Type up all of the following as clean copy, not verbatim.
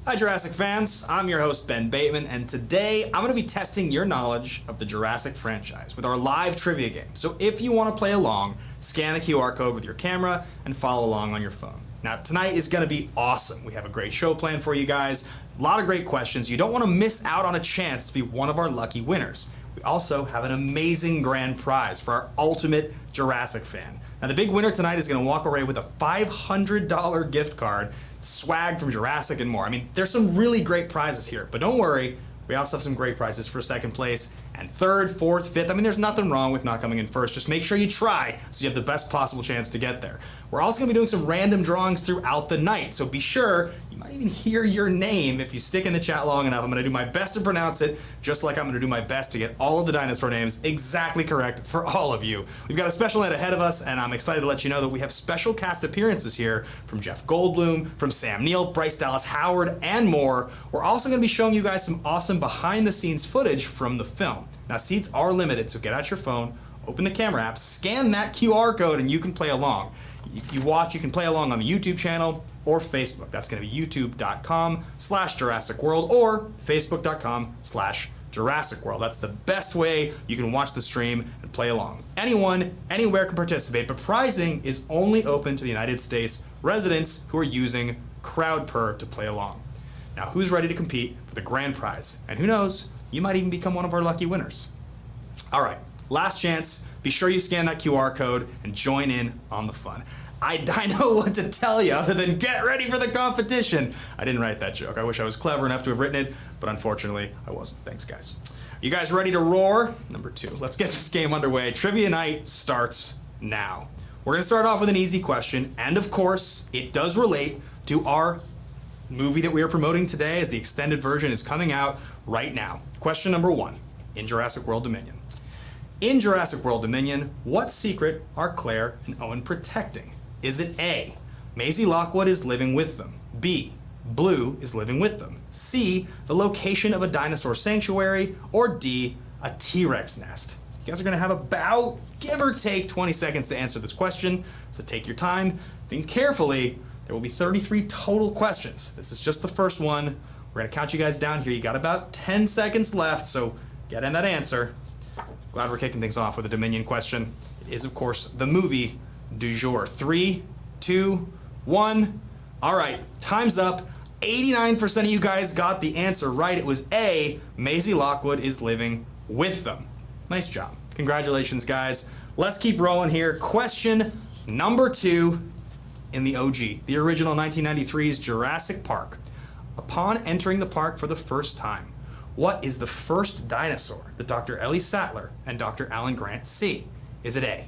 Hi Jurassic fans, I'm your host Ben Bateman, and today I'm going to be testing your knowledge of the Jurassic franchise with our live trivia game. So if you want to play along, scan the QR code with your camera and follow along on your phone. Now tonight is going to be awesome. We have a great show planned for you guys, a lot of great questions. You don't want to miss out on a chance to be one of our lucky winners. We also have an amazing grand prize for our ultimate Jurassic fan. Now the big winner tonight is going to walk away with a $500 gift card, swag from Jurassic and more. I mean, there's some really great prizes here, but don't worry, we also have some great prizes for second place and third, fourth, fifth. I mean, there's nothing wrong with not coming in first. Just make sure you try so you have the best possible chance to get there. We're also going to be doing some random drawings throughout the night, so be sure, you might even hear your name if you stick in the chat long enough. I'm going to do my best to pronounce it, just like I'm going to do my best to get all of the dinosaur names exactly correct for all of you. We've got a special night ahead of us, and I'm excited to let you know that we have special cast appearances here from Jeff Goldblum, from Sam Neill, Bryce Dallas Howard, and more. We're also going to be showing you guys some awesome behind-the-scenes footage from the film. Now, seats are limited, so get out your phone, open the camera app, scan that QR code, and you can play along. If you watch, you can play along on the YouTube channel or Facebook. That's going to be youtube.com/Jurassic World or facebook.com/Jurassic World. That's the best way you can watch the stream and play along. Anyone, anywhere can participate, but prizing is only open to the United States residents who are using CrowdPer to play along. Now, who's ready to compete for the grand prize? And who knows, you might even become one of our lucky winners. All right, last chance. Be sure you scan that QR code and join in on the fun. I know what to tell you other than get ready for the competition. I didn't write that joke. I wish I was clever enough to have written it, but unfortunately I wasn't. Thanks, guys. You guys ready to roar? Number 2. Let's get this game underway. Trivia night starts now. We're gonna start off with an easy question, and of course, it does relate to our movie that we are promoting today, as the extended version is coming out right now. Question number 1, in Jurassic World Dominion. In Jurassic World Dominion, what secret are Claire and Owen protecting? Is it A, Maisie Lockwood is living with them? B, Blue is living with them? C, the location of a dinosaur sanctuary? Or D, a T-Rex nest? You guys are gonna have about, give or take, 20 seconds to answer this question, so take your time, think carefully. There will be 33 total questions. This is just the first one. We're gonna count you guys down here. You got about 10 seconds left, so get in that answer. Glad we're kicking things off with a Dominion question. It is, of course, the movie du jour. 3, 2, 1. All right, time's up. 89% of you guys got the answer right. It was A, Maisie Lockwood is living with them. Nice job. Congratulations, guys. Let's keep rolling here. Question number 2 in the OG, the original 1993's Jurassic Park. Upon entering the park for the first time, what is the first dinosaur that Dr. Ellie Sattler and Dr. Alan Grant see? Is it A,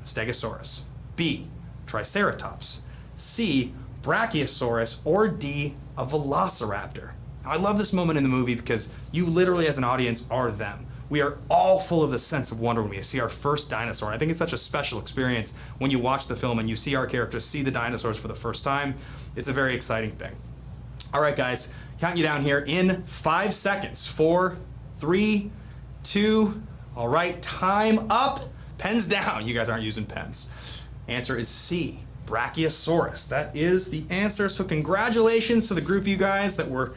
a Stegosaurus, B, Triceratops, C, Brachiosaurus, or D, a Velociraptor? Now, I love this moment in the movie because you literally as an audience are them. We are all full of the sense of wonder when we see our first dinosaur. I think it's such a special experience when you watch the film and you see our characters see the dinosaurs for the first time. It's a very exciting thing. All right, guys, count you down here in 5 seconds. 4, 3, 2, all right, time up. Pens down. You guys aren't using pens. Answer is C, Brachiosaurus. That is the answer. So congratulations to the group of you guys that were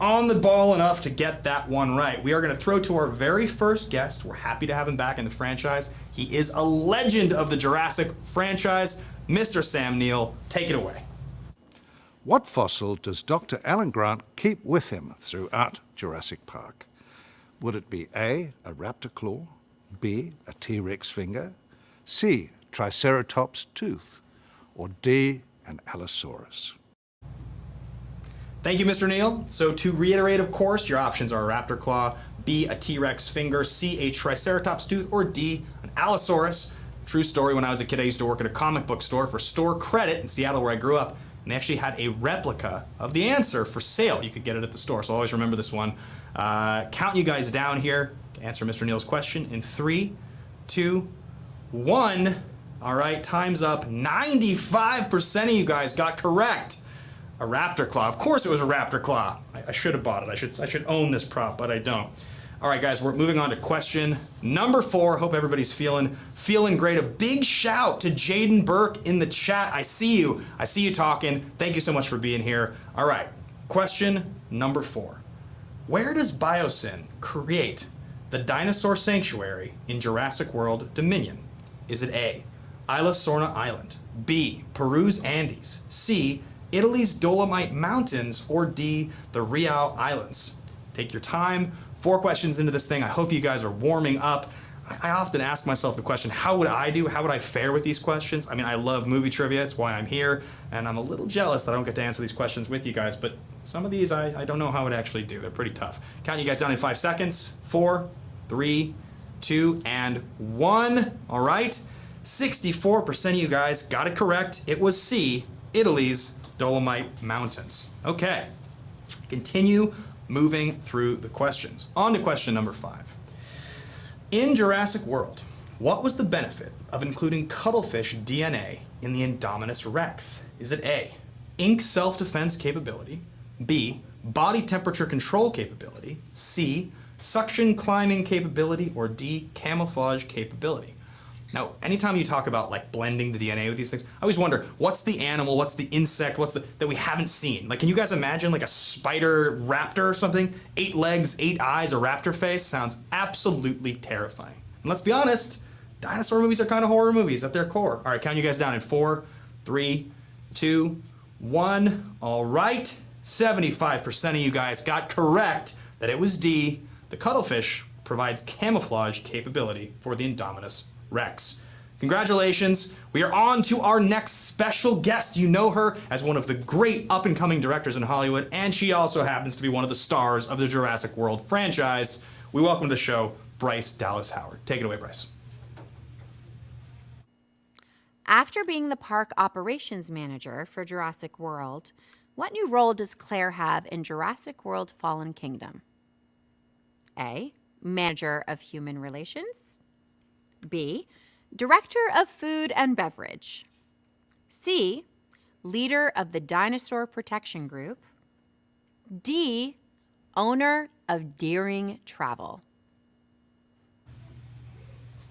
on the ball enough to get that one right. We are going to throw to our very first guest. We're happy to have him back in the franchise. He is a legend of the Jurassic franchise, Mr. Sam Neill. Take it away. What fossil does Dr. Alan Grant keep with him throughout Jurassic Park? Would it be A, a raptor claw, B, a T-Rex finger, C, Triceratops tooth, or D, an Allosaurus? Thank you, Mr. Neill. So to reiterate, of course, your options are a raptor claw, B, a T-Rex finger, C, a Triceratops tooth, or D, an Allosaurus. True story, when I was a kid, I used to work at a comic book store for store credit in Seattle, where I grew up, and they actually had a replica of the answer for sale. You could get it at the store, so always remember this one. Count you guys down here to answer Mr. Neill's question in 3, 2, 1. All right, time's up. 95% of you guys got correct. A raptor claw. Of course it was a raptor claw. I should have bought it. I should own this prop, but I don't. All right, guys, we're moving on to question number 4. Hope everybody's feeling great. A big shout to Jaden Burke in the chat. I see you talking. Thank you so much for being here. All right, Question number 4. Where does Biosyn create the dinosaur sanctuary in Jurassic World Dominion? Is it A, Isla Sorna Island, B, Peru's Andes, C, Italy's Dolomite Mountains, or D, the Riau Islands? Take your time. 4 questions into this thing. I hope you guys are warming up. I often ask myself the question, how would I do? How would I fare with these questions? I mean, I love movie trivia. It's why I'm here. And I'm a little jealous that I don't get to answer these questions with you guys. But some of these, I don't know how I would actually do. They're pretty tough. Count you guys down in 5 seconds. 4, 3, 2, and 1. All right. 64% of you guys got it correct. It was C, Italy's Dolomite Mountains. Okay. Continue moving through the questions. On to question number 5. In Jurassic World, what was the benefit of including cuttlefish DNA in the Indominus Rex? Is it A, ink self-defense capability, B, body temperature control capability, C, suction climbing capability, or D, camouflage capability? Now, anytime you talk about like blending the DNA with these things, I always wonder, what's the animal, what's the insect, that we haven't seen? Like, can you guys imagine like a spider raptor or something? 8 legs, 8 eyes, a raptor face? Sounds absolutely terrifying. And let's be honest, dinosaur movies are kind of horror movies at their core. All right, count you guys down in 4, 3, 2, 1. All right, 75% of you guys got correct that it was D. The cuttlefish provides camouflage capability for the Indominus Rex. Congratulations. We are on to our next special guest. You know her as one of the great up-and-coming directors in Hollywood, and she also happens to be one of the stars of the Jurassic World franchise. We welcome to the show Bryce Dallas Howard. Take it away, Bryce. After being the park operations manager for Jurassic World, what new role does Claire have in Jurassic World Fallen Kingdom? A, Manager of Human Relations. B, Director of Food and Beverage. C, Leader of the Dinosaur Protection Group. D, Owner of Deering Travel.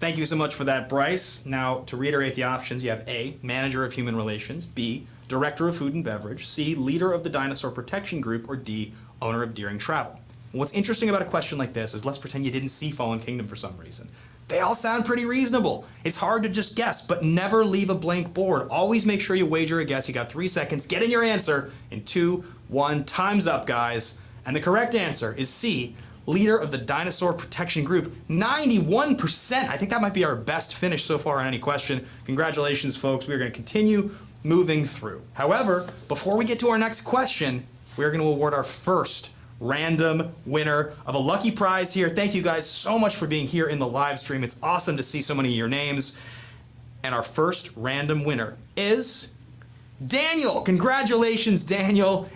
Thank you so much for that, Bryce. Now, to reiterate the options, you have A, Manager of Human Relations, B, Director of Food and Beverage, C, Leader of the Dinosaur Protection Group, or D, Owner of Deering Travel. What's interesting about a question like this is let's pretend you didn't see Fallen Kingdom for some reason. They all sound pretty reasonable. It's hard to just guess, but never leave a blank board. Always make sure you wager a guess. You got 3 seconds. Get in your answer in 2, 1. Time's up, guys. And the correct answer is C, Leader of the Dinosaur Protection Group. 91%. I think that might be our best finish so far on any question. Congratulations, folks. We're going to continue moving through. However, before we get to our next question, we're going to award our first random winner of a lucky prize here. Thank you guys so much for being here in the live stream. It's awesome to see so many of your names. And our first random winner is Daniel. Congratulations, Daniel.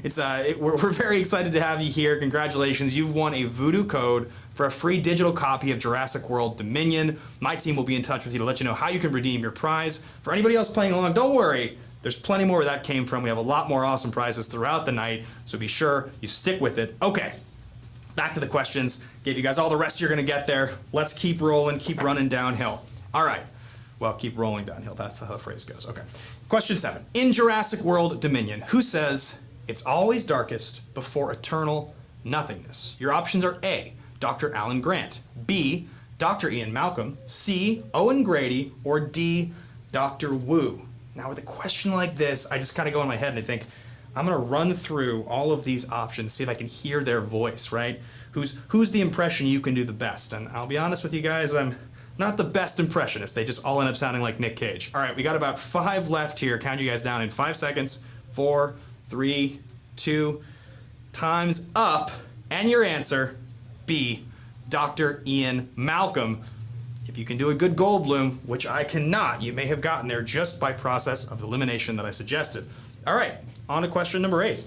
We're very excited to have you here. Congratulations. You've won a voodoo code for a free digital copy of Jurassic World Dominion. My team will be in touch with you to let you know how you can redeem your prize. For anybody else playing along, don't worry. There's plenty more where that came from. We have a lot more awesome prizes throughout the night, so be sure you stick with it. Okay, back to the questions. Gave you guys all the rest you're gonna get there. Let's keep rolling, keep running downhill. All right, well, keep rolling downhill. That's how the phrase goes. Okay, question 7. In Jurassic World Dominion, who says it's always darkest before eternal nothingness? Your options are A, Dr. Alan Grant, B, Dr. Ian Malcolm, C, Owen Grady, or D, Dr. Wu. Now, with a question like this, I just kind of go in my head and I think, I'm going to run through all of these options, see if I can hear their voice, right? Who's the impression you can do the best? And I'll be honest with you guys, I'm not the best impressionist. They just all end up sounding like Nick Cage. All right, we got about 5 left here. Count you guys down in 5 seconds. 4, 3, 2, time's up. And your answer, B, Dr. Ian Malcolm. If you can do a good Goldblum, which I cannot, you may have gotten there just by process of elimination that I suggested. All right, on to question number 8.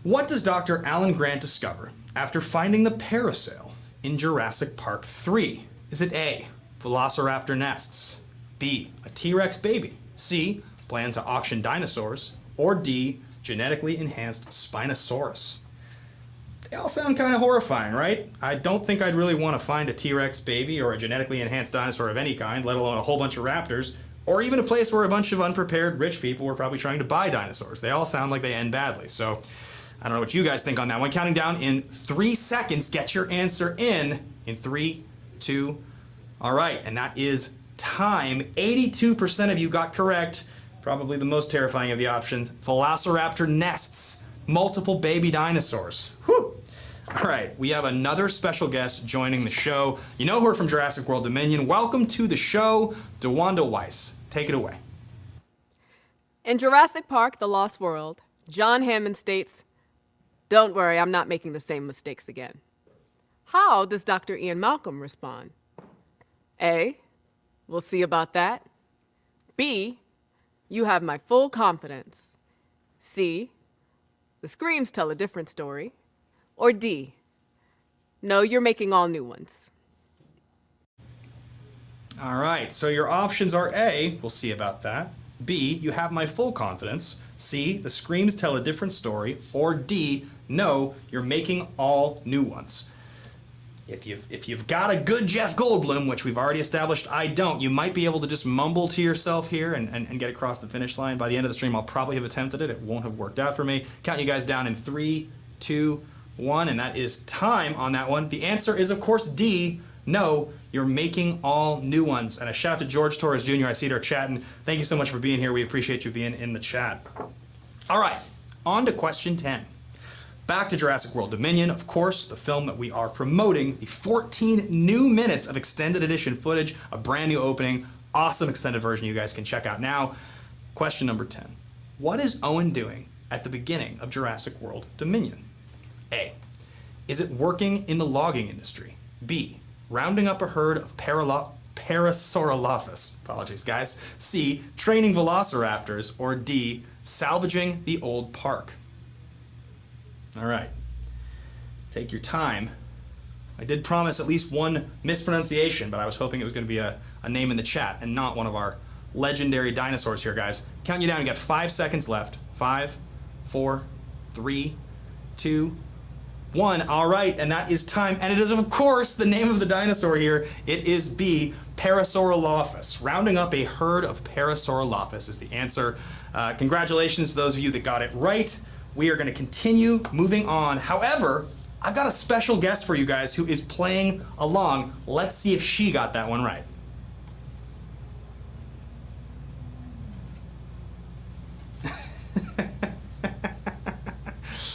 What does Dr. Alan Grant discover after finding the parasail in Jurassic Park 3? Is it A, Velociraptor nests, B, a T-Rex baby, C, plan to auction dinosaurs, or D, genetically enhanced Spinosaurus? They all sound kind of horrifying, right? I don't think I'd really want to find a T-Rex baby or a genetically enhanced dinosaur of any kind, let alone a whole bunch of raptors. or even a place where a bunch of unprepared rich people were probably trying to buy dinosaurs. They all sound like they end badly. So I don't know what you guys think on that one. Counting down in 3 seconds. Get your answer in 3, 2, all right. And that is time. 82% of you got correct. Probably the most terrifying of the options. Velociraptor nests. Multiple baby dinosaurs. Whew. All right, we have another special guest joining the show. You know her from Jurassic World Dominion. Welcome to the show, DeWanda Weiss. Take it away. In Jurassic Park, The Lost World, John Hammond states, "Don't worry, I'm not making the same mistakes again." How does Dr. Ian Malcolm respond? A, "We'll see about that." B, "You have my full confidence." C, "The screams tell a different story." Or D, "No, you're making all new ones." All right, so your options are A, we'll see about that. B, you have my full confidence. C, the screams tell a different story. Or D, no, you're making all new ones. If you've got a good Jeff Goldblum, which we've already established I don't, you might be able to just mumble to yourself here and get across the finish line. By the end of the stream, I'll probably have attempted it. It won't have worked out for me. Count you guys down in 3, 2, 1, and that is time on that one. The answer is, of course, D. No, you're making all new ones. And a shout to George Torres Jr. I see they're chatting. Thank you so much for being here. We appreciate you being in the chat. All right, on to question 10. Back to Jurassic World Dominion, of course, the film that we are promoting, the 14 new minutes of extended edition footage, a brand new opening, awesome extended version you guys can check out now. Question number 10. What is Owen doing at the beginning of Jurassic World Dominion? A, is it working in the logging industry? B, rounding up a herd of Parasaurolophus. Apologies, guys. C, training velociraptors. Or D, salvaging the old park. All right. Take your time. I did promise at least one mispronunciation, but I was hoping it was going to be a name in the chat and not one of our legendary dinosaurs here, guys. Count you down. You got 5 seconds left. 5, 4, 3, 2, 1. All right, and that is time. And it is, of course, the name of the dinosaur here. It is B, Parasaurolophus. Rounding up a herd of Parasaurolophus is the answer. Congratulations to those of you that got it right. We are going to continue moving on. However, I've got a special guest for you guys who is playing along. Let's see if she got that one right.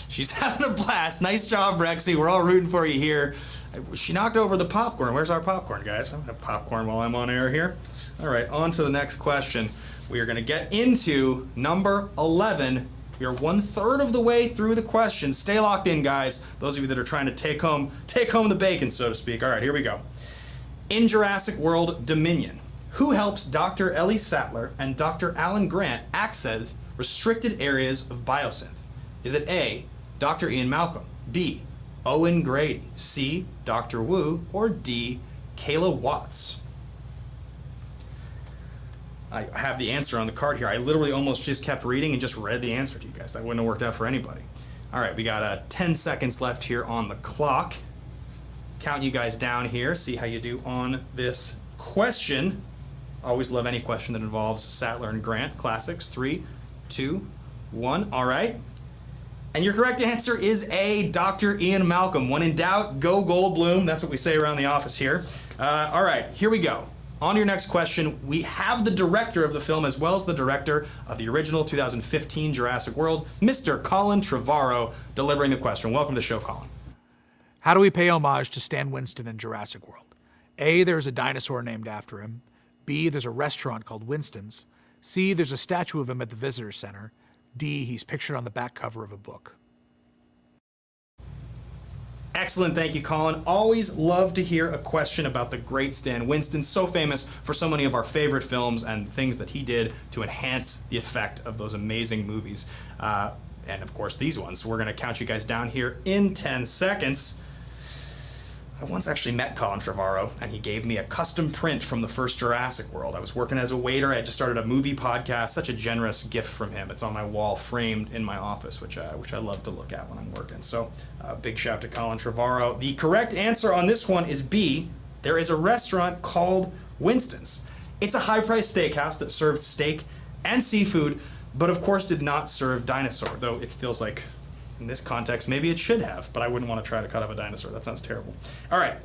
She's having a blast. Nice job, Rexy. We're all rooting for you here. She knocked over the popcorn. Where's our popcorn, guys? I don't have popcorn while I'm on air here. All right, on to the next question. We are going to get into number 11. We are 1/3 of the way through the question. Stay locked in, guys. Those of you that are trying to take home the bacon, so to speak. All right, here we go. In Jurassic World Dominion, who helps Dr. Ellie Sattler and Dr. Alan Grant access restricted areas of biosynth? Is it A, Dr. Ian Malcolm, B, Owen Grady, C, Dr. Wu, or D, Kayla Watts? I have the answer on the card here. I literally almost just kept reading and just read the answer to you guys. That wouldn't have worked out for anybody. All right, we got 10 seconds left here on the clock. Count you guys down here, see how you do on this question. Always love any question that involves Sattler and Grant. Classics. 3, 2, 1. All right. And your correct answer is A, Dr. Ian Malcolm. When in doubt, go Goldblum. That's what we say around the office here. All right, here we go. On to your next question. We have the director of the film as well as the director of the original 2015 Jurassic World, Mr. Colin Trevorrow, delivering the question. Welcome to the show, Colin. How do we pay homage to Stan Winston in Jurassic World? A, there's a dinosaur named after him. B, there's a restaurant called Winston's. C, there's a statue of him at the visitor center. D, he's pictured on the back cover of a book. Excellent, thank you, Colin. Always love to hear a question about the great Stan Winston, so famous for so many of our favorite films and things that he did to enhance the effect of those amazing movies. And of course, these ones. We're gonna count you guys down here in 10 seconds. I once actually met Colin Trevorrow, and he gave me a custom print from the first Jurassic World. I was working as a waiter. I had just started a movie podcast. Such a generous gift from him. It's on my wall, framed in my office, which I love to look at when I'm working. So, big shout to Colin Trevorrow. The correct answer on this one is B. There is a restaurant called Winston's. It's a high-priced steakhouse that served steak and seafood, but of course did not serve dinosaur, though it feels like in this context, maybe it should have, but I wouldn't want to try to cut up a dinosaur. That sounds terrible. All right,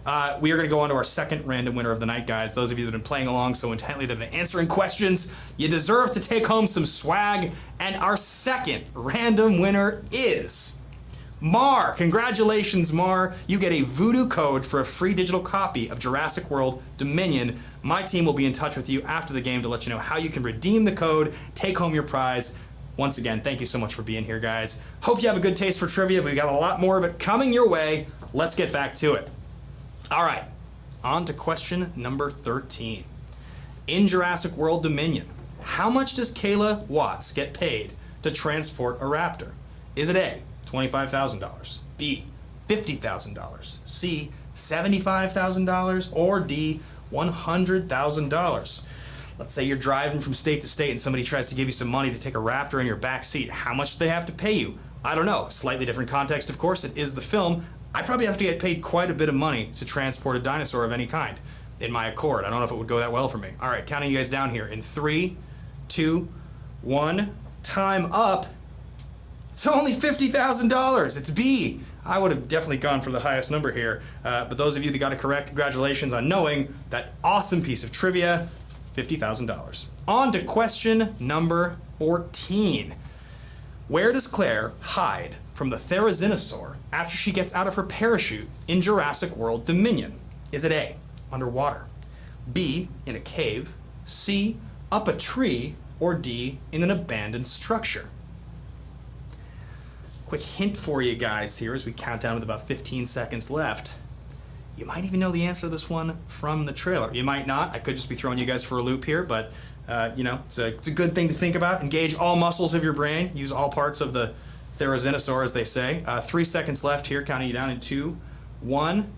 we are going to go on to our second random winner of the night, guys. Those of you that have been playing along so intently that have been answering questions, you deserve to take home some swag. And our second random winner is Mar. Congratulations, Mar. You get a voodoo code for a free digital copy of Jurassic World Dominion. My team will be in touch with you after the game to let you know how you can redeem the code, take home your prize. Once again, thank you so much for being here, guys. Hope you have a good taste for trivia. We've got a lot more of it coming your way. Let's get back to it. All right, on to question number 13. In Jurassic World Dominion, how much does Kayla Watts get paid to transport a raptor? Is it A, $25,000, B, $50,000, C, $75,000, or D, $100,000? Let's say you're driving from state to state and somebody tries to give you some money to take a raptor in your back seat. How much do they have to pay you? I don't know. Slightly different context, of course. It is the film. I probably have to get paid quite a bit of money to transport a dinosaur of any kind in my Accord. I don't know if it would go that well for me. All right, counting you guys down here in 3, 2, 1. Time up. It's only $50,000. It's B. I would have definitely gone for the highest number here. But those of you that got it correct, congratulations on knowing that awesome piece of trivia. $50,000. On to question number 14. Where does Claire hide from the Therizinosaur after she gets out of her parachute in Jurassic World Dominion? Is it A, underwater, B, in a cave, C, up a tree, or D, in an abandoned structure? Quick hint for you guys here as we count down with about 15 seconds left. You might even know the answer to this one from the trailer. You might not. I could just be throwing you guys for a loop here, but you know, it's a good thing to think about. Engage all muscles of your brain. Use all parts of the Therizinosaur, as they say. 3 seconds left here, counting you down in 2, 1.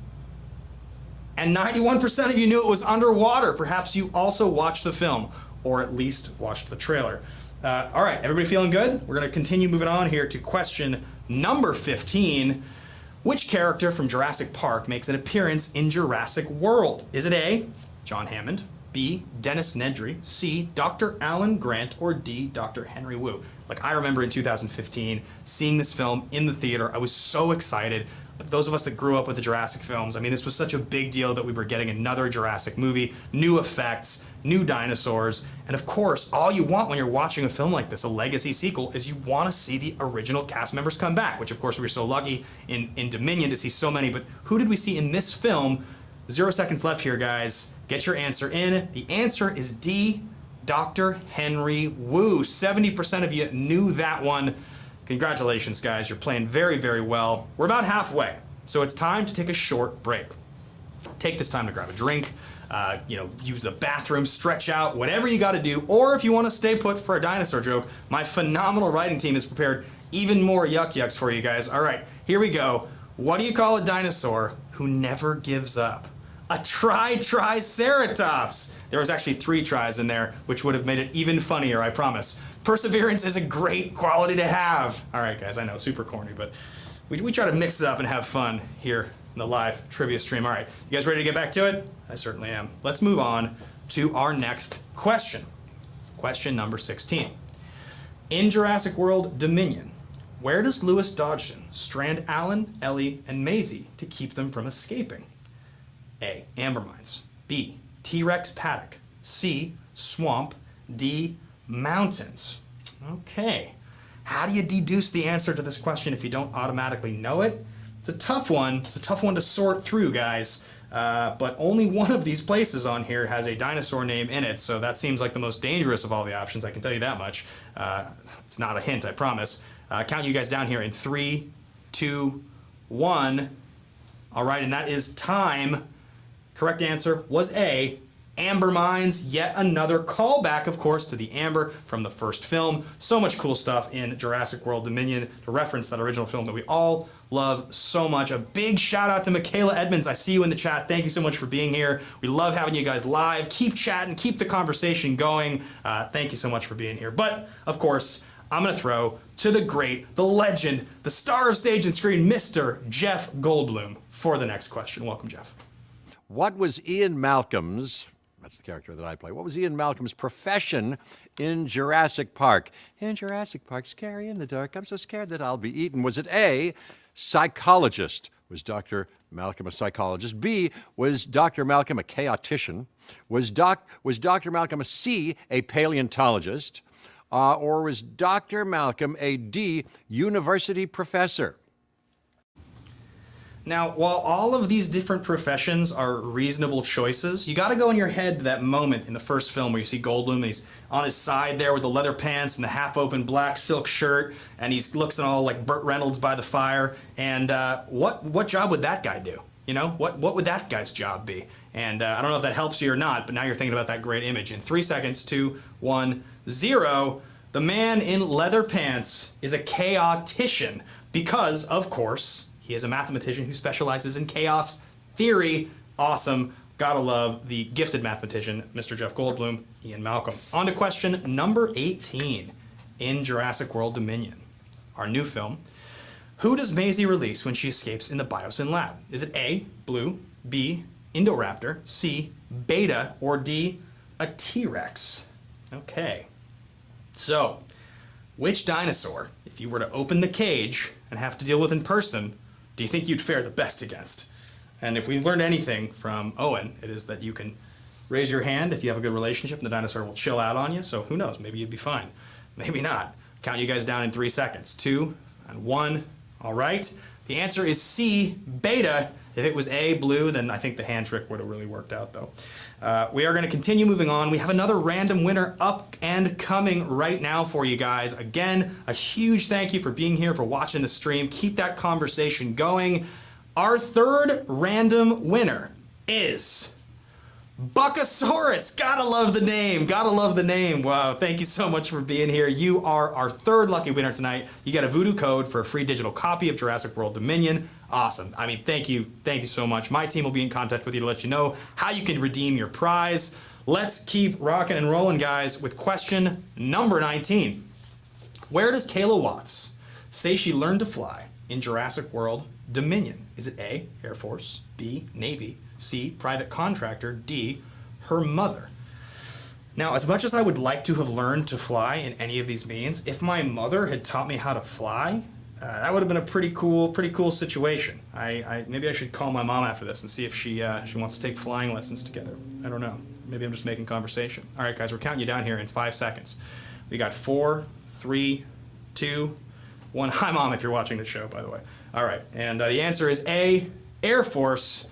And 91% of you knew it was underwater. Perhaps you also watched the film, or at least watched the trailer. All right, everybody feeling good? We're going to continue moving on here to question number 15. Which character from Jurassic Park makes an appearance in Jurassic World? Is it A, John Hammond, B, Dennis Nedry, C, Dr. Alan Grant, or D, Dr. Henry Wu? Like, I remember in 2015 seeing this film in the theater. I was so excited. Those of us that grew up with the Jurassic films, I mean, this was such a big deal that we were getting another Jurassic movie, new effects, new dinosaurs, and of course, all you want when you're watching a film like this, a legacy sequel, is you want to see the original cast members come back, which of course we were so lucky in Dominion to see so many, but who did we see in this film? 0 seconds left here, guys. Get your answer in. The answer is D, Dr. Henry Wu. 70% of you knew that one. Congratulations, guys. You're playing very, very well. We're about halfway, so it's time to take a short break. Take this time to grab a drink, use the bathroom, stretch out, whatever you got to do. Or if you want to stay put for a dinosaur joke, my phenomenal writing team has prepared even more yucks for you guys. All right, here we go. What do you call a dinosaur who never gives up? A triceratops. There was actually 3 tries in there, which would have made it even funnier, I promise. Perseverance is a great quality to have. All right, guys, I know, super corny, but we try to mix it up and have fun here in the live trivia stream. All right, you guys ready to get back to it? I certainly am. Let's move on to our next question. Question number 16. In Jurassic World Dominion, where does Lewis Dodgson strand Alan, Ellie, and Maisie to keep them from escaping? A, amber mines. B, T-Rex paddock. C, swamp. D, mountains. Okay. How do you deduce the answer to this question if you don't automatically know it? It's a tough one. It's a tough one to sort through, guys. But only one of these places on here has a dinosaur name in it, so that seems like the most dangerous of all the options, I can tell you that much. It's not a hint, I promise. Count you guys down here in 3, 2, 1. All right, and that is time. Correct answer was A, amber mines. Yet another callback, of course, to the amber from the first film. So much cool stuff in Jurassic World Dominion to reference that original film that we all love so much. A big shout out to Michaela Edmonds. I see you in the chat. Thank you so much for being here. We love having you guys live. Keep chatting, keep the conversation going. Thank you so much for being here. But, of course, I'm going to throw to the great, the legend, the star of stage and screen, Mr. Jeff Goldblum, for the next question. Welcome, Jeff. What was Ian Malcolm's, That's the character that I play. What was Ian Malcolm's profession in Jurassic Park? In Jurassic Park, scary in the dark, I'm so scared that I'll be eaten. Was it A, psychologist? Was Dr. Malcolm a psychologist? B, was Dr. Malcolm a chaotician? Was Dr. Malcolm a C, a paleontologist? Or was Dr. Malcolm a D, university professor? Now, while all of these different professions are reasonable choices, you got to go in your head to that moment in the first film where you see Goldblum and he's on his side there with the leather pants and the half-open black silk shirt, and he looks all like Burt Reynolds by the fire. And what job would that guy do? You know, what would that guy's job be? And I don't know if that helps you or not, but now you're thinking about that great image. In 3 seconds, 2, 1, 0, the man in leather pants is a chaotician because, of course, he is a mathematician who specializes in chaos theory. Awesome. Gotta love the gifted mathematician, Mr. Jeff Goldblum, Ian Malcolm. On to question number 18 in Jurassic World Dominion, our new film. Who does Maisie release when she escapes in the Biosyn lab? Is it A, Blue, B, Indoraptor, C, Beta, or D, a T-Rex? Okay. So, which dinosaur, if you were to open the cage and have to deal with in person, do you think you'd fare the best against? And if we've learned anything from Owen, it is that you can raise your hand if you have a good relationship and the dinosaur will chill out on you. So who knows, maybe you'd be fine. Maybe not. Count you guys down in 3 seconds. 2 and 1. All right. The answer is C, Beta. If it was A, Blue, then I think the hand trick would have really worked out, though. We are going to continue moving on. We have another random winner up and coming right now for you guys. Again, a huge thank you for being here, for watching the stream. Keep that conversation going. Our third random winner is Buckosaurus. Gotta love the name. Gotta love the name. Wow, thank you so much for being here. You are our third lucky winner tonight. You get a voodoo code for a free digital copy of Jurassic World Dominion. Awesome. I mean, thank you so much. My team will be in contact with you to let you know how you can redeem your prize. Let's keep rocking and rolling, guys, with question number 19. Where does Kayla Watts say she learned to fly in Jurassic World Dominion? Is it A, Air Force, B, Navy, C, private contractor, D, her mother? Now, as much as I would like to have learned to fly in any of these means, if my mother had taught me how to fly, that would have been a pretty cool situation. Maybe I should call my mom after this and see if she wants to take flying lessons together. I don't know. Maybe I'm just making conversation. All right, guys, we're counting you down here in 5 seconds. We got 4, 3, 2, 1. Hi, Mom, if you're watching the show, by the way. All right, and the answer is A, Air Force.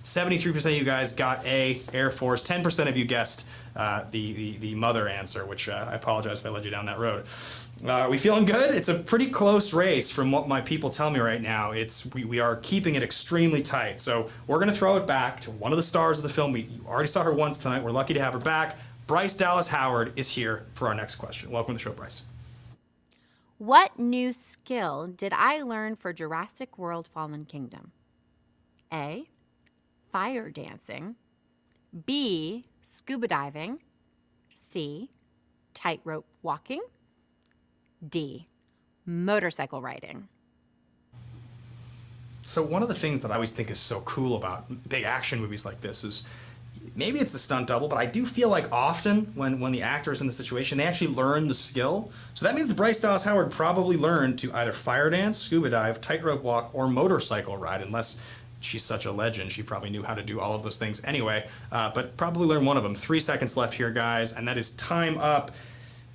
73% of you guys got A, Air Force. 10% of you guessed the mother answer, which I apologize if I led you down that road. We feeling good? It's a pretty close race from what my people tell me right now. We are keeping it extremely tight. So we're going to throw it back to one of the stars of the film. You already saw her once tonight. We're lucky to have her back. Bryce Dallas Howard is here for our next question. Welcome to the show, Bryce. What new skill did I learn for Jurassic World Fallen Kingdom? A, fire dancing. B, scuba diving. C, tightrope walking. D, motorcycle riding. So one of the things that I always think is so cool about big action movies like this is maybe it's a stunt double, but I do feel like often when the actor is in the situation, they actually learn the skill. So that means that Bryce Dallas Howard probably learned to either fire dance, scuba dive, tightrope walk, or motorcycle ride, unless she's such a legend. She probably knew how to do all of those things anyway, but probably learned one of them. 3 seconds left here, guys, and that is time up.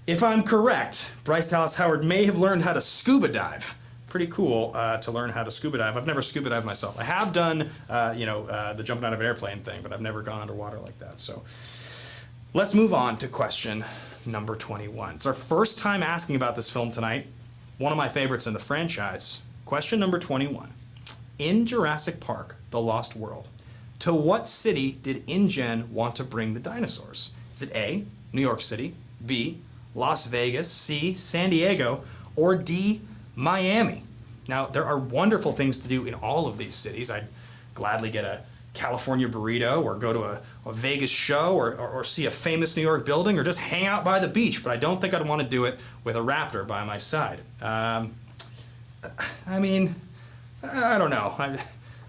If I'm correct, Bryce Dallas Howard may have learned how to scuba dive. Pretty cool to learn how to scuba dive. I've never scuba dived myself. I have done, the jumping out of an airplane thing, but I've never gone underwater like that. So let's move on to question number 21. It's our first time asking about this film tonight. One of my favorites in the franchise. Question number 21. In Jurassic Park, The Lost World, to what city did InGen want to bring the dinosaurs? Is it A, New York City, B, Las Vegas, C, San Diego, or D, Miami? Now, there are wonderful things to do in all of these cities. I'd gladly get a California burrito or go to a Vegas show or see a famous New York building or just hang out by the beach, but I don't think I'd want to do it with a raptor by my side. I don't know.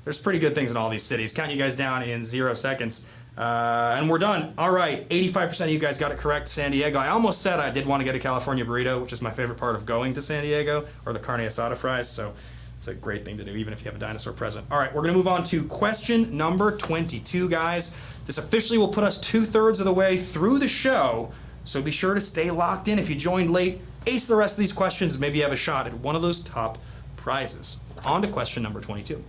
There's pretty good things in all these cities. Count you guys down in 0 seconds. And we're done. All right, 85% of you guys got it correct. San Diego. I almost said I did want to get a California burrito, which is my favorite part of going to San Diego, or the carne asada fries. So it's a great thing to do, even if you have a dinosaur present. All right, we're going to move on to question number 22, guys. This officially will put us 2/3 of the way through the show, so be sure to stay locked in. If you joined late, ace the rest of these questions, maybe you have a shot at one of those top prizes. On to question number 22.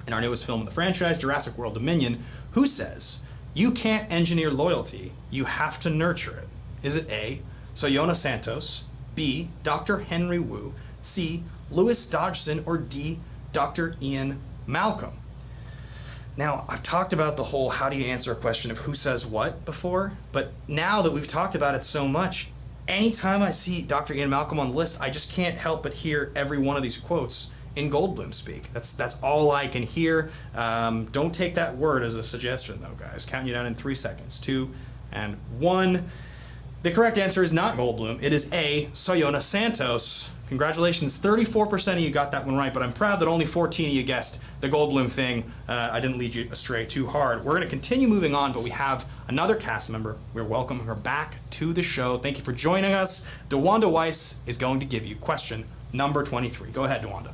In our newest film in the franchise, Jurassic World Dominion, who says, "You can't engineer loyalty, you have to nurture it"? Is it A, Soyona Santos, B, Dr. Henry Wu, C, Louis Dodgson, or D, Dr. Ian Malcolm? Now, I've talked about the whole how do you answer a question of who says what before, but now that we've talked about it so much, anytime I see Dr. Ian Malcolm on the list, I just can't help but hear every one of these quotes in Goldblum speak. That's all I can hear. Don't take that word as a suggestion, though, guys. Counting you down in 3 seconds. 2 and 1. The correct answer is not Goldblum. It is A, Soyona Santos. Congratulations, 34% of you got that one right, but I'm proud that only 14 of you guessed the Goldblum thing. I didn't lead you astray too hard. We're going to continue moving on, but we have another cast member. We're welcoming her back to the show. Thank you for joining us. DeWanda Weiss is going to give you question number 23. Go ahead, DeWanda.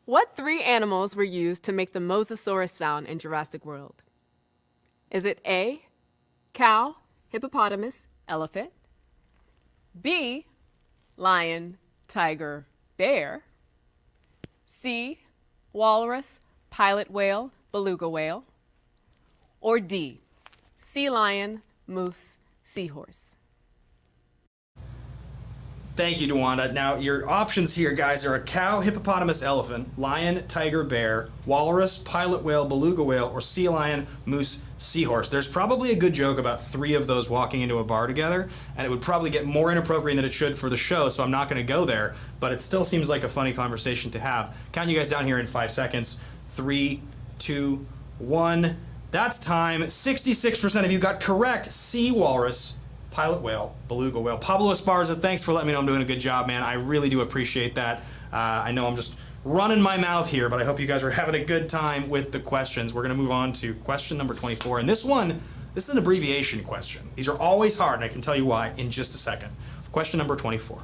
What 3 animals were used to make the Mosasaurus sound in Jurassic World? Is it A, cow, hippopotamus, elephant, B, lion, tiger, bear, C, walrus, pilot whale, beluga whale, or D, sea lion, moose, seahorse? Thank you, DeWanda. Now, your options here, guys, are a cow, hippopotamus, elephant, lion, tiger, bear, walrus, pilot whale, beluga whale, or sea lion, moose, seahorse. There's probably a good joke about 3 of those walking into a bar together, and it would probably get more inappropriate than it should for the show, so I'm not going to go there, but it still seems like a funny conversation to have. Count you guys down here in 5 seconds. 3, 2, 1. That's time. 66% of you got correct. Sea walrus, pilot whale, beluga whale. Pablo Esparza, thanks for letting me know I'm doing a good job, man. I really do appreciate that. I know I'm just running my mouth here, but I hope you guys are having a good time with the questions. We're going to move on to question number 24. And this is an abbreviation question. These are always hard, and I can tell you why in just a second. Question number 24.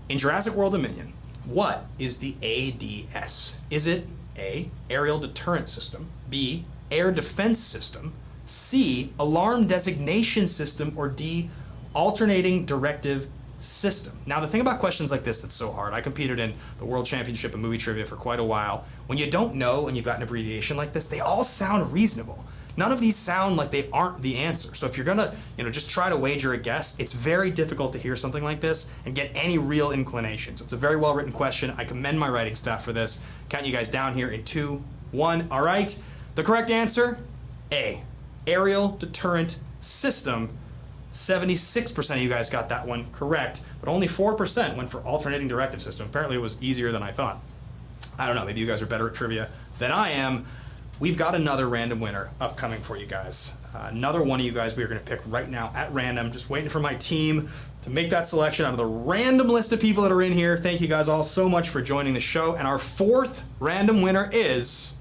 In Jurassic World Dominion, what is the ADS? Is it A, Aerial Deterrent System, B, Air Defense System, C, Alarm Designation System, or D, Alternating Directive System? Now, the thing about questions like this that's so hard, I competed in the World Championship of Movie Trivia for quite a while. When you don't know and you've got an abbreviation like this, they all sound reasonable. None of these sound like they aren't the answer. So if you're gonna, just try to wager a guess, it's very difficult to hear something like this and get any real inclination. So it's a very well-written question. I commend my writing staff for this. Count you guys down here in 2, 1. All right. The correct answer, A, Aerial Deterrent System. 76% of you guys got that one correct, but only 4% went for Alternating Directive System. Apparently it was easier than I thought. I don't know, maybe you guys are better at trivia than I am. We've got another random winner upcoming for you guys. Another one of you guys we are going to pick right now at random. Just waiting for my team to make that selection out of the random list of people that are in here. Thank you guys all so much for joining the show. And our 4th random winner is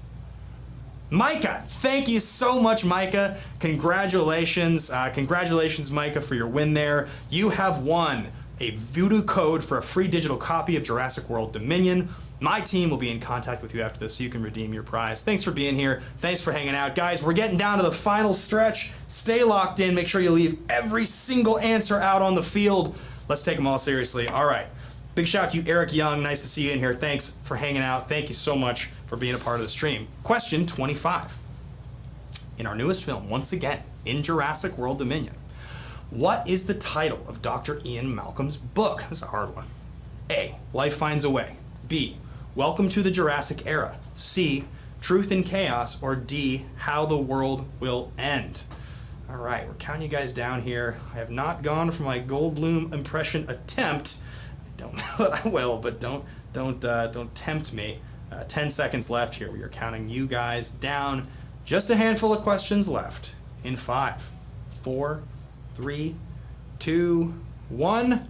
Micah. Thank you so much, Micah. Congratulations. Congratulations, Micah, for your win there. You have won a voodoo code for a free digital copy of Jurassic World Dominion. My team will be in contact with you after this so you can redeem your prize. Thanks for being here. Thanks for hanging out. Guys, we're getting down to the final stretch. Stay locked in. Make sure you leave every single answer out on the field. Let's take them all seriously. All right. Big shout out to you, Eric Young. Nice to see you in here. Thanks for hanging out. Thank you so much for being a part of the stream. Question 25. In our newest film, once again, in Jurassic World Dominion, what is the title of Dr. Ian Malcolm's book? This is a hard one. A, Life Finds a Way. B, Welcome to the Jurassic Era. C, Truth in Chaos. Or D, How the World Will End. All right, we're counting you guys down here. I have not gone for my Goldblum impression attempt. I don't know that I will, but don't tempt me. 10 seconds left here. We are counting you guys down. Just a handful of questions left. In 5, 4, 3, 2, 1.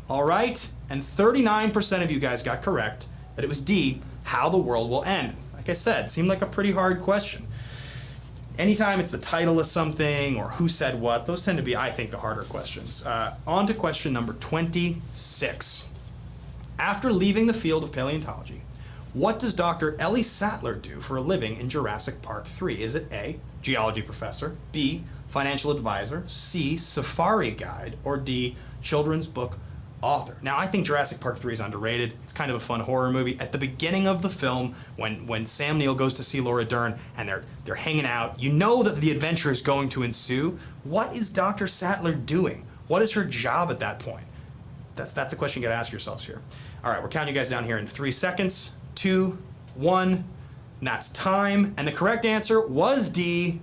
All right, and 39% of you guys got correct that it was D, How the World Will End. Like I said, seemed like a pretty hard question. Anytime it's the title of something or who said what, those tend to be, I think, the harder questions. On to question number 26. After leaving the field of paleontology, what does Dr. Ellie Sattler do for a living in Jurassic Park 3? Is it A, geology professor, B, financial advisor, C, safari guide, or D, children's book author? Now, I think Jurassic Park 3 is underrated. It's kind of a fun horror movie. At the beginning of the film, when Sam Neill goes to see Laura Dern and they're hanging out, you know that the adventure is going to ensue. What is Dr. Sattler doing? What is her job at that point? That's the question you gotta ask yourselves here. All right, we're counting you guys down here in 3 seconds, 2, 1, and that's time. And the correct answer was D,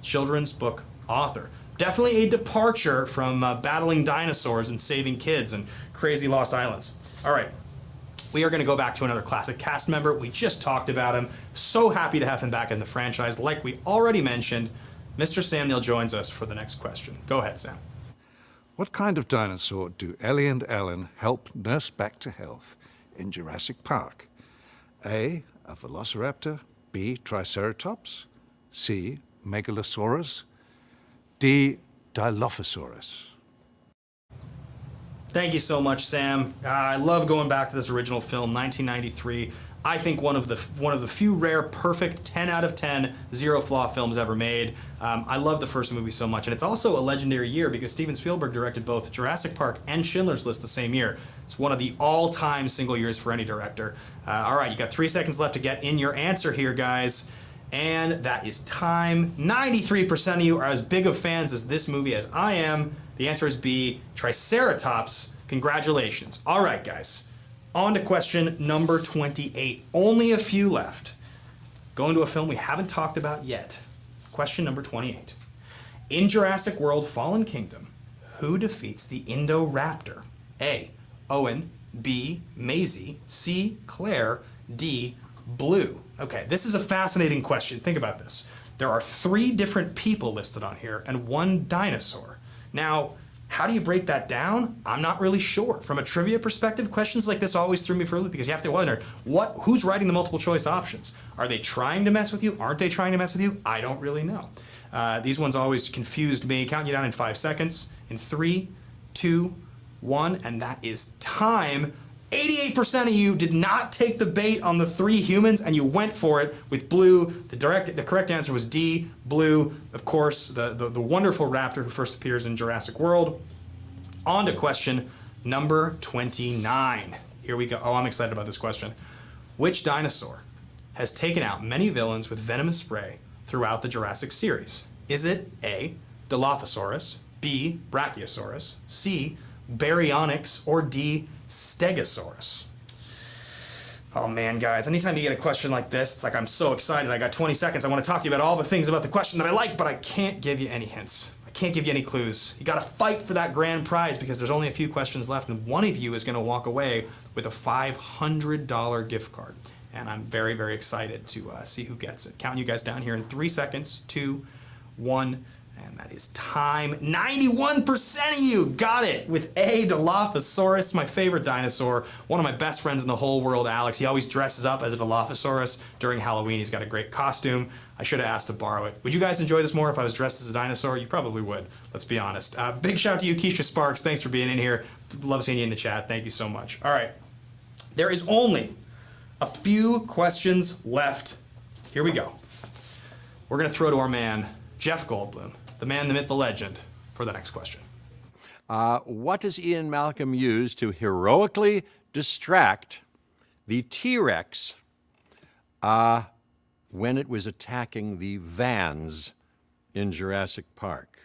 children's book author. Definitely a departure from battling dinosaurs and saving kids and crazy Lost Islands. All right, we are going to go back to another classic cast member. We just talked about him. So happy to have him back in the franchise. Like we already mentioned, Mr. Sam Neill joins us for the next question. Go ahead, Sam. What kind of dinosaur do Ellie and Ellen help nurse back to health in Jurassic Park? A, a velociraptor, B, triceratops, C, megalosaurus, D, Dilophosaurus. Thank you so much, Sam. I love going back to this original film, 1993. I think one of the few rare, perfect 10 out of 10, zero flaw films ever made. I love the first movie so much, and it's also a legendary year because Steven Spielberg directed both Jurassic Park and Schindler's List the same year. It's one of the all-time single years for any director. All right, you got 3 seconds left to get in your answer here, guys. And that is time. 93% of you are as big of fans as this movie as I am. The answer is B, Triceratops. Congratulations. All right, guys. On to question number 28. Only a few left. Going to a film we haven't talked about yet. Question number 28. In Jurassic World Fallen Kingdom, who defeats the Indoraptor? A, Owen, B, Maisie, C, Claire, D, Blue. Okay, this is a fascinating question. Think about this. There are 3 different people listed on here and 1 dinosaur. Now, how do you break that down? I'm not really sure. From a trivia perspective, questions like this always threw me for a loop because you have to wonder, who's writing the multiple choice options? Are they trying to mess with you? Aren't they trying to mess with you? I don't really know. These ones always confused me. Counting you down in 5 seconds. In 3, 2, 1, and that is time. 88% of you did not take the bait on the 3 humans, and you went for it with Blue. The correct answer was D, Blue. Of course, the wonderful raptor who first appears in Jurassic World. On to question number 29. Here we go. Oh, I'm excited about this question. Which dinosaur has taken out many villains with venomous spray throughout the Jurassic series? Is it A, Dilophosaurus, B, Brachiosaurus, C, Baryonyx, or D, Stegosaurus? Oh man, guys, anytime you get a question like this, it's like I'm so excited. I got 20 seconds. I want to talk to you about all the things about the question that I like, but I can't give you any hints. I can't give you any clues. You got to fight for that grand prize because there's only a few questions left, and one of you is going to walk away with a $500 gift card. And I'm very, very excited to see who gets it. Counting you guys down here in 3 seconds, 2, 1, and that is time. 91% of you got it with A, Dilophosaurus, my favorite dinosaur. One of my best friends in the whole world, Alex. He always dresses up as a Dilophosaurus during Halloween. He's got a great costume. I should have asked to borrow it. Would you guys enjoy this more if I was dressed as a dinosaur? You probably would, let's be honest. Big shout out to you, Keisha Sparks. Thanks for being in here. Love seeing you in the chat. Thank you so much. All right. There is only a few questions left. Here we go. We're going to throw to our man, Jeff Goldblum, the man, the myth, the legend, for the next question. What does Ian Malcolm use to heroically distract the T-Rex when it was attacking the vans in Jurassic Park?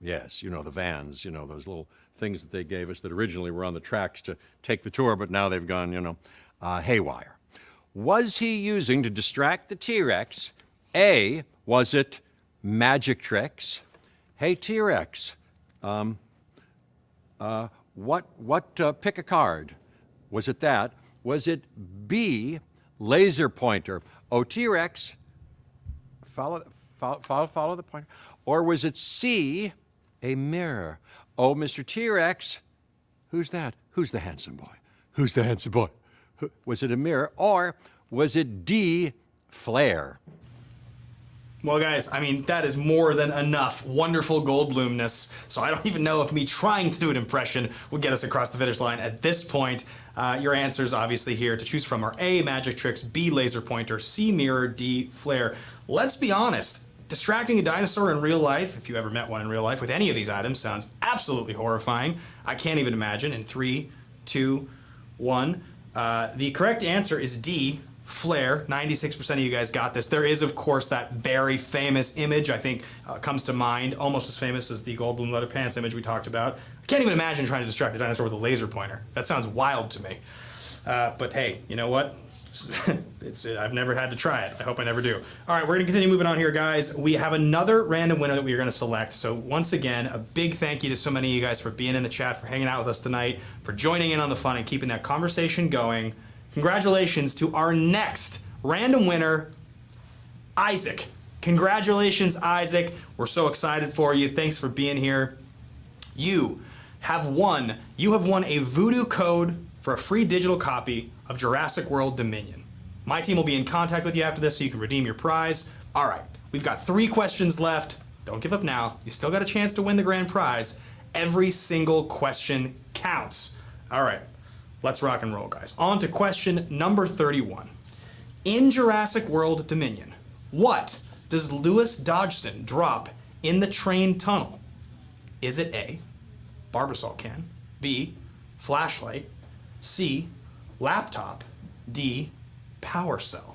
Yes, you know, the vans, you know, those little things that they gave us that originally were on the tracks to take the tour, but now they've gone, you know, haywire. Was he using to distract the T-Rex? A, was it magic tricks? Hey, T-Rex, pick a card. Was it that? Was it B, laser pointer? Oh, T-Rex, follow the pointer. Or was it C, a mirror? Oh, Mr. T-Rex, who's that? Who's the handsome boy? Who's the handsome boy? Was it a mirror? Or was it D, Flair. Well, guys, I mean, that is more than enough wonderful Goldblumness, so I don't even know if me trying to do an impression would get us across the finish line at this point. Your answers, obviously, here to choose from are A, magic tricks, B, laser pointer, C, mirror, D, flare. Let's be honest, distracting a dinosaur in real life, if you ever met one in real life, with any of these items sounds absolutely horrifying. I can't even imagine. In 3, 2, 1. The correct answer is D, flare. 96% of you guys got this. There is, of course, that very famous image, I think, comes to mind, almost as famous as the Goldblum leather pants image we talked about. I can't even imagine trying to distract a dinosaur with a laser pointer. That sounds wild to me. But hey, you know what? I've never had to try it. I hope I never do. All right, we're gonna continue moving on here, guys. We have another random winner that we are gonna select. So once again, a big thank you to so many of you guys for being in the chat, for hanging out with us tonight, for joining in on the fun and keeping that conversation going. Congratulations to our next random winner, Isaac. Congratulations, Isaac. We're so excited for you. Thanks for being here. You have won a voodoo code for a free digital copy of Jurassic World Dominion. My team will be in contact with you after this so you can redeem your prize. All right, we've got 3 questions left. Don't give up now. You still got a chance to win the grand prize. Every single question counts. All right. Let's rock and roll, guys. On to question number 31. In Jurassic World Dominion, what does Louis Dodgson drop in the train tunnel? Is it A, Barbasol can, B, flashlight, C, laptop, D, power cell?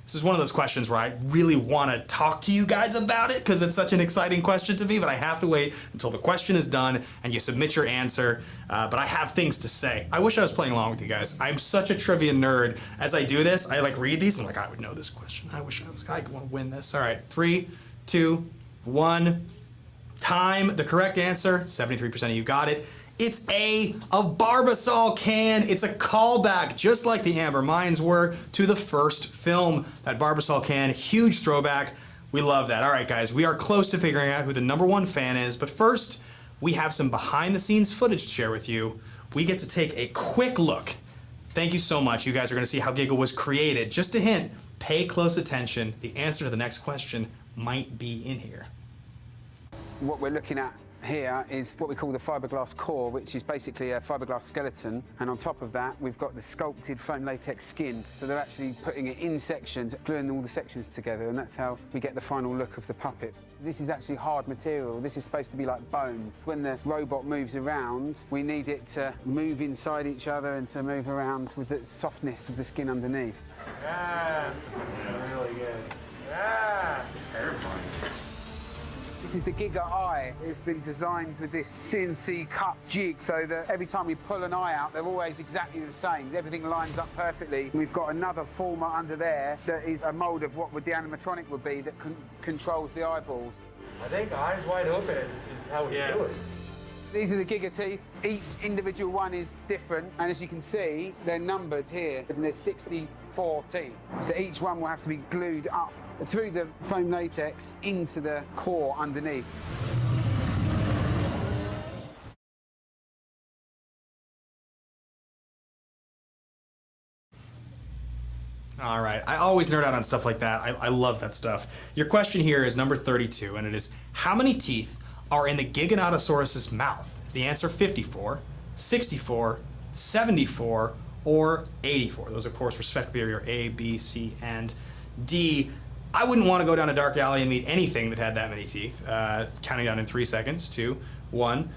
This is one of those questions where I really want to talk to you guys about it because it's such an exciting question to me, but I have to wait until the question is done and you submit your answer. But I have things to say. I wish I was playing along with you guys. I'm such a trivia nerd. As I do this, I like read these and I'm like, I would know this question. I wish I want to win this. All right, 3, 2, 1. Time. The correct answer, 73% of you got it. It's a Barbasol can. It's a callback, just like the Amber Mines were, to the first film. That Barbasol can, huge throwback. We love that. All right, guys, we are close to figuring out who the #1 fan is, but first, we have some behind-the-scenes footage to share with you. We get to take a quick look. Thank you so much. You guys are gonna see how Giga was created. Just a hint, pay close attention. The answer to the next question might be in here. What we're looking at here is what we call the fiberglass core, which is basically a fiberglass skeleton, and on top of that we've got the sculpted foam latex skin. So they're actually putting it in sections, gluing all the sections together, and that's how we get the final look of the puppet. This is actually hard material. This is supposed to be like bone. When the robot moves around, we need it to move inside each other and to move around with the softness of the skin underneath. Yeah, really good. Yeah, terrifying. This is the Giga eye. It's been designed with this CNC cut jig so that every time we pull an eye out, they're always exactly the same. Everything lines up perfectly. We've got another former under there that is a mold of what the animatronic would be that controls the eyeballs. I think eyes wide open is how we do it. These are the Giga teeth. Each individual one is different, and as you can see, they're numbered here, and there's 64 teeth. So each one will have to be glued up through the foam latex into the core underneath. All right, I always nerd out on stuff like that. I love that stuff. Your question here is number 32, and it is, how many teeth are in the Giganotosaurus's mouth? Is the answer 54, 64, 74, or 84? Those, of course, respectively are your A, B, C, and D. I wouldn't want to go down a dark alley and meet anything that had that many teeth. Counting down in 3 seconds, 2, 1.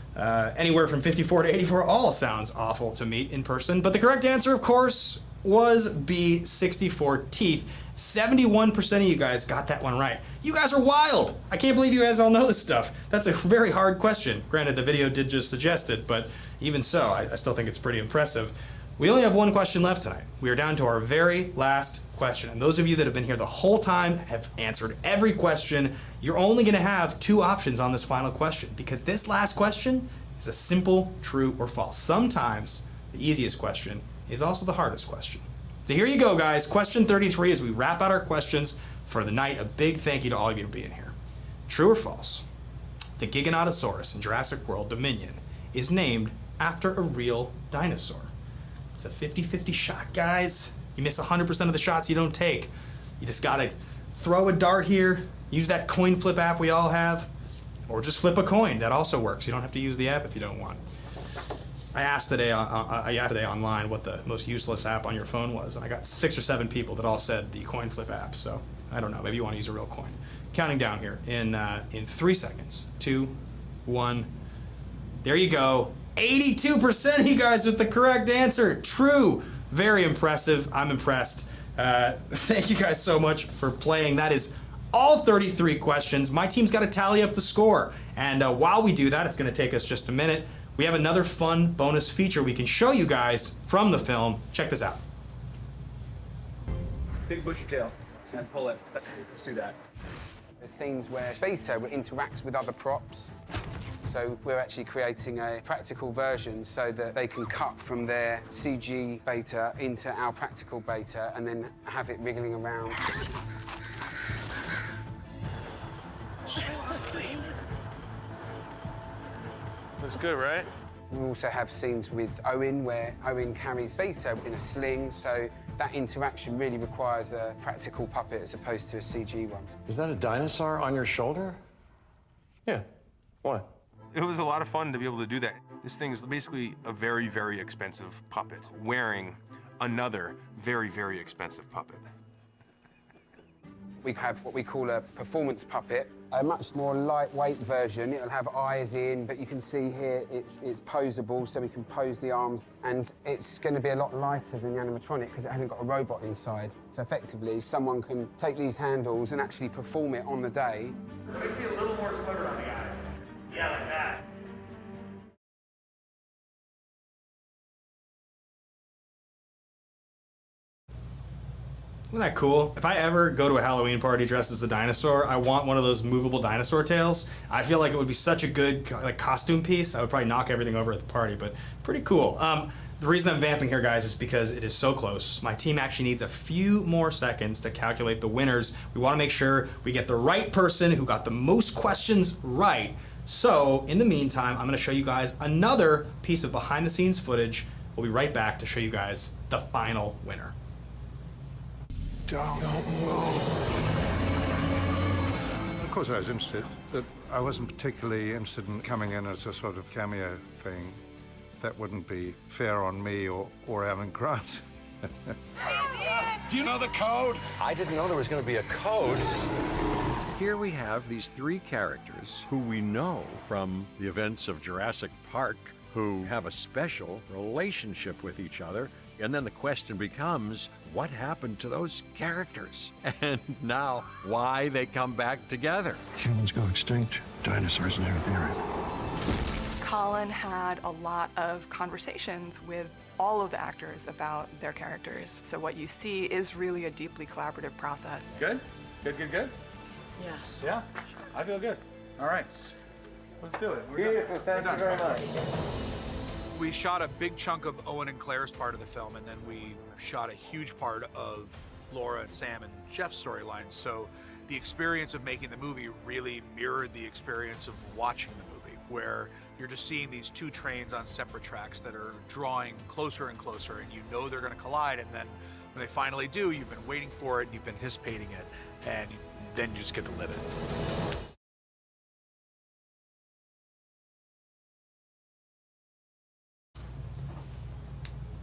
Anywhere from 54 to 84 all sounds awful to meet in person. But the correct answer, of course, was B, 64 teeth. 71% of you guys got that one right. You guys are wild. I can't believe you guys all know this stuff. That's a very hard question. Granted, the video did just suggest it, but even so, I still think it's pretty impressive. We only have one question left tonight. We are down to our very last question. And those of you that have been here the whole time have answered every question. You're only gonna have 2 options on this final question because this last question is a simple true or false. Sometimes the easiest question is also the hardest question. So here you go, guys. Question 33 as we wrap out our questions for the night. A big thank you to all of you for being here. True or false? The Giganotosaurus in Jurassic World Dominion is named after a real dinosaur. It's a 50-50 shot, guys. You miss 100% of the shots you don't take. You just gotta throw a dart here, use that coin flip app we all have, or just flip a coin. That also works. You don't have to use the app if you don't want. I asked today online what the most useless app on your phone was, and I got 6 or 7 people that all said the coin flip app. So I don't know. Maybe you want to use a real coin. Counting down here in 3 seconds. 2, 1. There you go. 82% of you guys with the correct answer. True. Very impressive. I'm impressed. Thank you guys so much for playing. That is all 33 questions. My team's got to tally up the score. And while we do that, it's going to take us just a minute. We have another fun bonus feature we can show you guys from the film. Check this out. Big bushy tail and pull it. Let's do that. There's scenes where Beta interacts with other props. So we're actually creating a practical version so that they can cut from their CG Beta into our practical Beta and then have it wriggling around. She's asleep. Looks good, right? We also have scenes with Owen where Owen carries Beta in a sling, so that interaction really requires a practical puppet as opposed to a CG one. Is that a dinosaur on your shoulder? Yeah. Why? It was a lot of fun to be able to do that. This thing is basically a very, very expensive puppet wearing another very, very expensive puppet. We have what we call a performance puppet, a much more lightweight version. It'll have eyes in, but you can see here it's posable, so we can pose the arms, and it's going to be a lot lighter than the animatronic because it hasn't got a robot inside. So effectively, someone can take these handles and actually perform it on the day. Let me see a little more sliver on the eyes. Yeah, like that. Isn't that cool? If I ever go to a Halloween party dressed as a dinosaur, I want one of those movable dinosaur tails. I feel like it would be such a good costume piece. I would probably knock everything over at the party, but pretty cool. The reason I'm vamping here, guys, is because it is so close. My team actually needs a few more seconds to calculate the winners. We want to make sure we get the right person who got the most questions right. So, in the meantime, I'm going to show you guys another piece of behind-the-scenes footage. We'll be right back to show you guys the final winner. Don't move. Of course, I was interested, but I wasn't particularly interested in coming in as a sort of cameo thing. That wouldn't be fair on me or Alan Grant. Do you know the code? I didn't know there was going to be a code. Here we have these 3 characters who we know from the events of Jurassic Park, who have a special relationship with each other. And then the question becomes, what happened to those characters? And now, why they come back together? Humans go extinct, dinosaurs never the Earth. Colin had a lot of conversations with all of the actors about their characters. So what you see is really a deeply collaborative process. Good? Good? Yes. Yeah? I feel good. All right. Let's do it. Beautiful. Thank you very much. We shot a big chunk of Owen and Claire's part of the film, and then we shot a huge part of Laura and Sam and Jeff's storylines. So the experience of making the movie really mirrored the experience of watching the movie, where you're just seeing these 2 trains on separate tracks that are drawing closer and closer, and you know they're going to collide, and then when they finally do, you've been waiting for it, and you've been anticipating it, and then you just get to live it.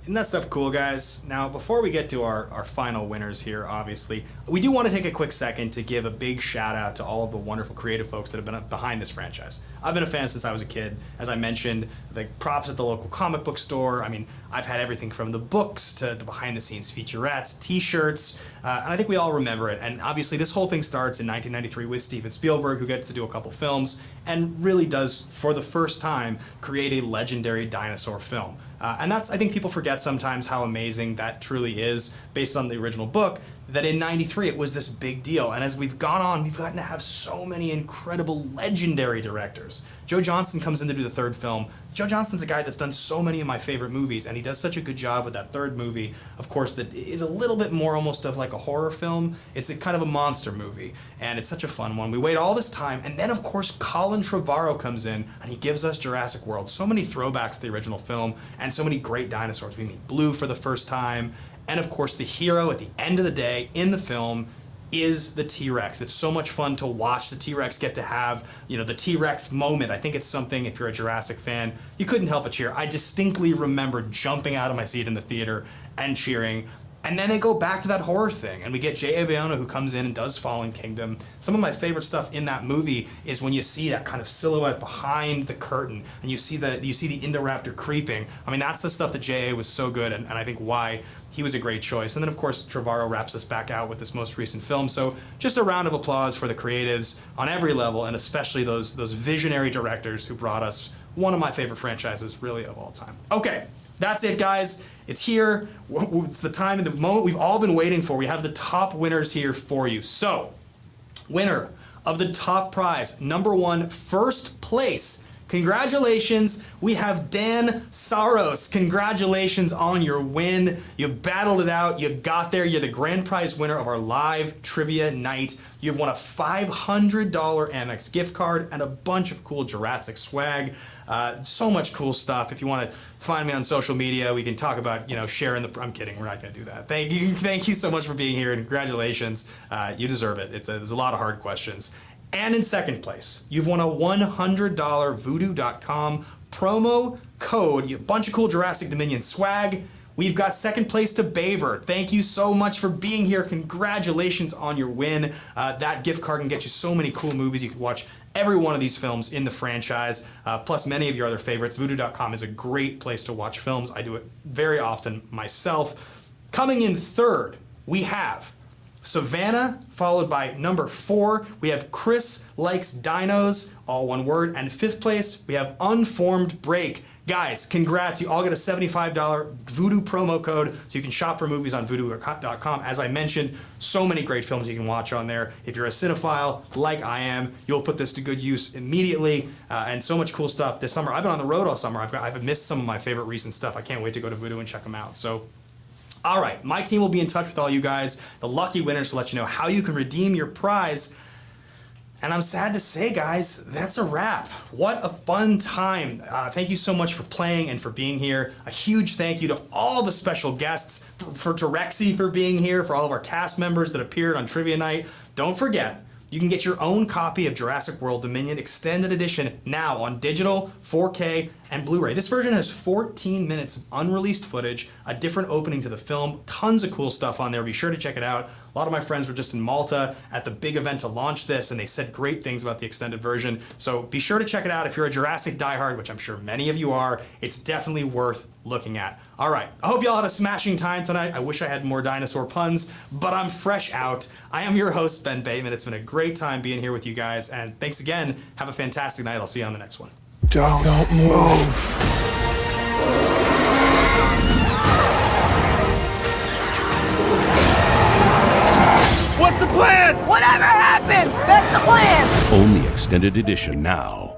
Isn't that stuff cool, guys? Now, before we get to our final winners here, obviously, we do want to take a quick second to give a big shout out to all of the wonderful creative folks that have been behind this franchise. I've been a fan since I was a kid. As I mentioned, the props at the local comic book store. I mean, I've had everything from the books to the behind-the-scenes featurettes, t-shirts, and I think we all remember it. And obviously, this whole thing starts in 1993 with Steven Spielberg, who gets to do a couple films, and really does, for the first time, create a legendary dinosaur film. And that's, I think people forget sometimes how amazing that truly is, based on the original book, that in '93 it was this big deal. And as we've gone on, we've gotten to have so many incredible, legendary directors. Joe Johnston comes in to do the 3rd film. Joe Johnston's a guy that's done so many of my favorite movies, and he does such a good job with that 3rd movie, of course, that is a little bit more almost of like a horror film. It's a kind of a monster movie, and it's such a fun one. We wait all this time, and then, of course, Colin Trevorrow comes in, and he gives us Jurassic World. So many throwbacks to the original film, and so many great dinosaurs. We meet Blue for the first time, And of course, the hero at the end of the day in the film is the T-Rex. It's so much fun to watch the T-Rex get to have, the T-Rex moment. I think it's something, if you're a Jurassic fan, you couldn't help but cheer. I distinctly remember jumping out of my seat in the theater and cheering. And then they go back to that horror thing, and we get J.A. Bayona, who comes in and does Fallen Kingdom. Some of my favorite stuff in that movie is when you see that kind of silhouette behind the curtain, and you see the Indoraptor creeping. I mean, that's the stuff that J.A. was so good, and I think why he was a great choice. And then, of course, Trevorrow wraps us back out with this most recent film. So just a round of applause for the creatives on every level, and especially those visionary directors who brought us one of my favorite franchises, really, of all time. Okay. That's it, guys. It's here. It's the time and the moment we've all been waiting for. We have the top winners here for you. So, winner of the top prize, number 1, first place. Congratulations, we have Dan Saros. Congratulations on your win. You battled it out, you got there, you're the grand prize winner of our live trivia night. You've won a $500 Amex gift card and a bunch of cool Jurassic swag. So much cool stuff. If you want to find me on social media, we can talk about, sharing the... I'm kidding, we're not going to do that. Thank you so much for being here, and congratulations. You deserve it. There's a lot of hard questions. And in second place, you've won a $100 voodoo.com promo code. A bunch of cool Jurassic Dominion swag. We've got second place to Baver. Thank you so much for being here. Congratulations on your win. That gift card can get you so many cool movies. You can watch every one of these films in the franchise, plus many of your other favorites. Voodoo.com is a great place to watch films. I do it very often myself. Coming in third, we have Savannah, followed by number 4. We have Chris Likes Dinos, all one word. And fifth place, we have Unformed Break. Guys, congrats. You all get a $75 Voodoo promo code so you can shop for movies on voodoo.com. As I mentioned, so many great films you can watch on there. If you're a cinephile like I am, you'll put this to good use immediately. And so much cool stuff this summer. I've been on the road all summer. I've missed some of my favorite recent stuff. I can't wait to go to Voodoo and check them out. So, all right, my team will be in touch with all you guys, the lucky winners, to let you know how you can redeem your prize. And I'm sad to say, guys, that's a wrap. What a fun time. Thank you so much for playing and for being here. A huge thank you to all the special guests, for Rexy for being here, for all of our cast members that appeared on Trivia Night. Don't forget, you can get your own copy of Jurassic World Dominion Extended Edition now on digital, 4K, and Blu-ray. This version has 14 minutes of unreleased footage, a different opening to the film, tons of cool stuff on there. Be sure to check it out. A lot of my friends were just in Malta at the big event to launch this, and they said great things about the extended version. So be sure to check it out if you're a Jurassic diehard, which I'm sure many of you are. It's definitely worth looking at. All right, I hope y'all had a smashing time tonight. I wish I had more dinosaur puns, but I'm fresh out. I am your host, Ben Bateman. It's been a great time being here with you guys, and thanks again. Have a fantastic night. I'll see you on the next one. Don't move. What's the plan? Whatever happened, that's the plan. Only extended edition now.